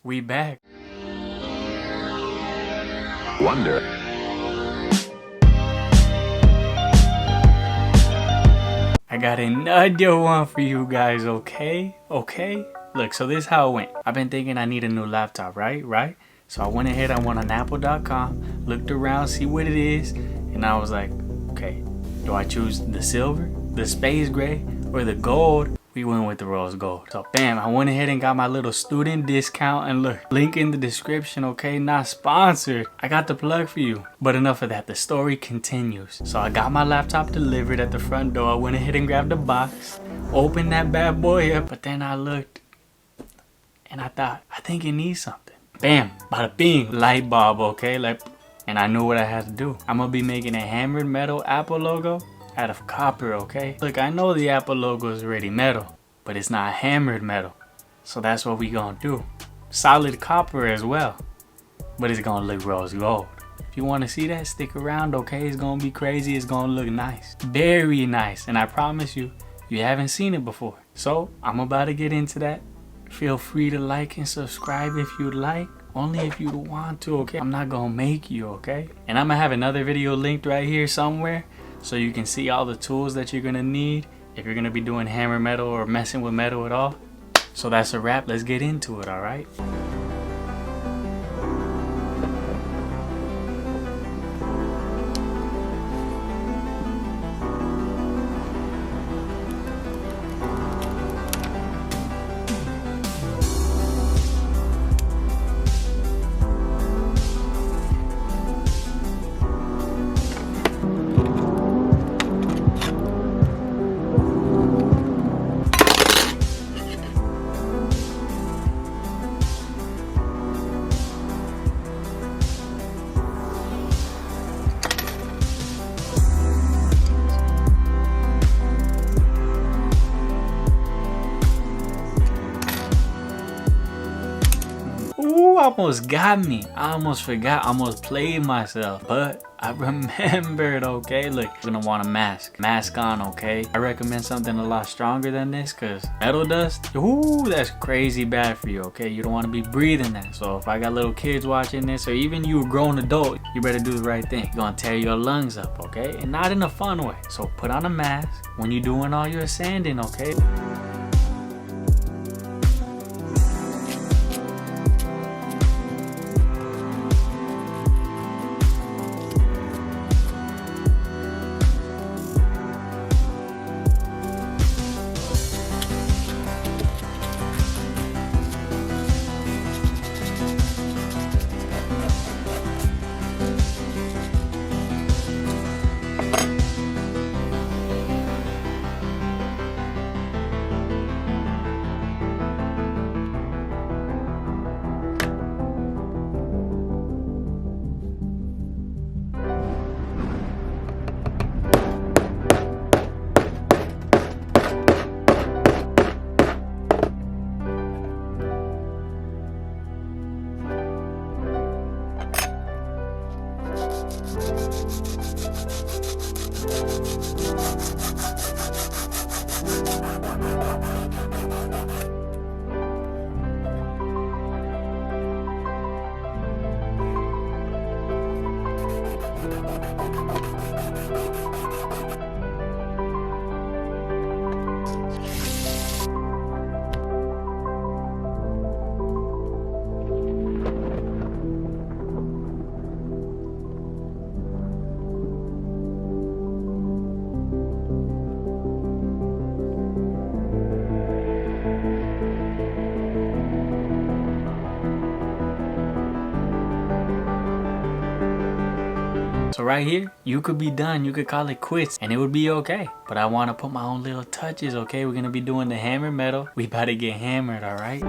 We back. Wonder. I got another one for you guys, okay? Okay? Look, so this is how it went. I've been thinking I need a new laptop, right? So I went ahead, I went on apple.com, looked around, see what it is, and I was like, okay, do I choose the silver, the space gray, or the gold? We went with the rose gold. So bam, I went ahead and got my little student discount, and look, link in the description, okay? Not sponsored. I got the plug for you. But enough of that, the story continues. So I got my laptop delivered at the front door. I went ahead and grabbed the box, opened that bad boy up, but then I looked and I thought, I think it needs something. Bam, bada bing, light bulb, okay? Like, and I knew what I had to do. I'm gonna be making a hammered metal Apple logo out of copper, okay? Look, I know the Apple logo is already metal, but it's not hammered metal. So that's what we gonna do. Solid copper as well, but it's gonna look rose gold. If you wanna see that, stick around, okay? It's gonna be crazy, it's gonna look nice. Very nice, and I promise you, you haven't seen it before. So, I'm about to get into that. Feel free to like and subscribe if you'd like. Only if you want to, okay? I'm not gonna make you, okay? And I'm gonna have another video linked right here somewhere, so you can see all the tools that you're gonna need if you're gonna be doing hammer metal or messing with metal at all. So that's a wrap. Let's get into it, all right? Ooh, almost got me. I almost forgot, almost played myself, but I remembered, okay? Look, you're gonna want a mask on, okay? I recommend something a lot stronger than this, because metal dust, ooh, that's crazy bad for you, okay? You don't want to be breathing that. So if I got little kids watching this, or even you a grown adult, you better do the right thing. You're gonna tear your lungs up, okay? And not in a fun way. So put on a mask when you're doing all your sanding, okay? So right here, you could be done, you could call it quits, and it would be okay. But I want to put my own little touches, okay? We're going to be doing the hammer metal. We about to get hammered, all right?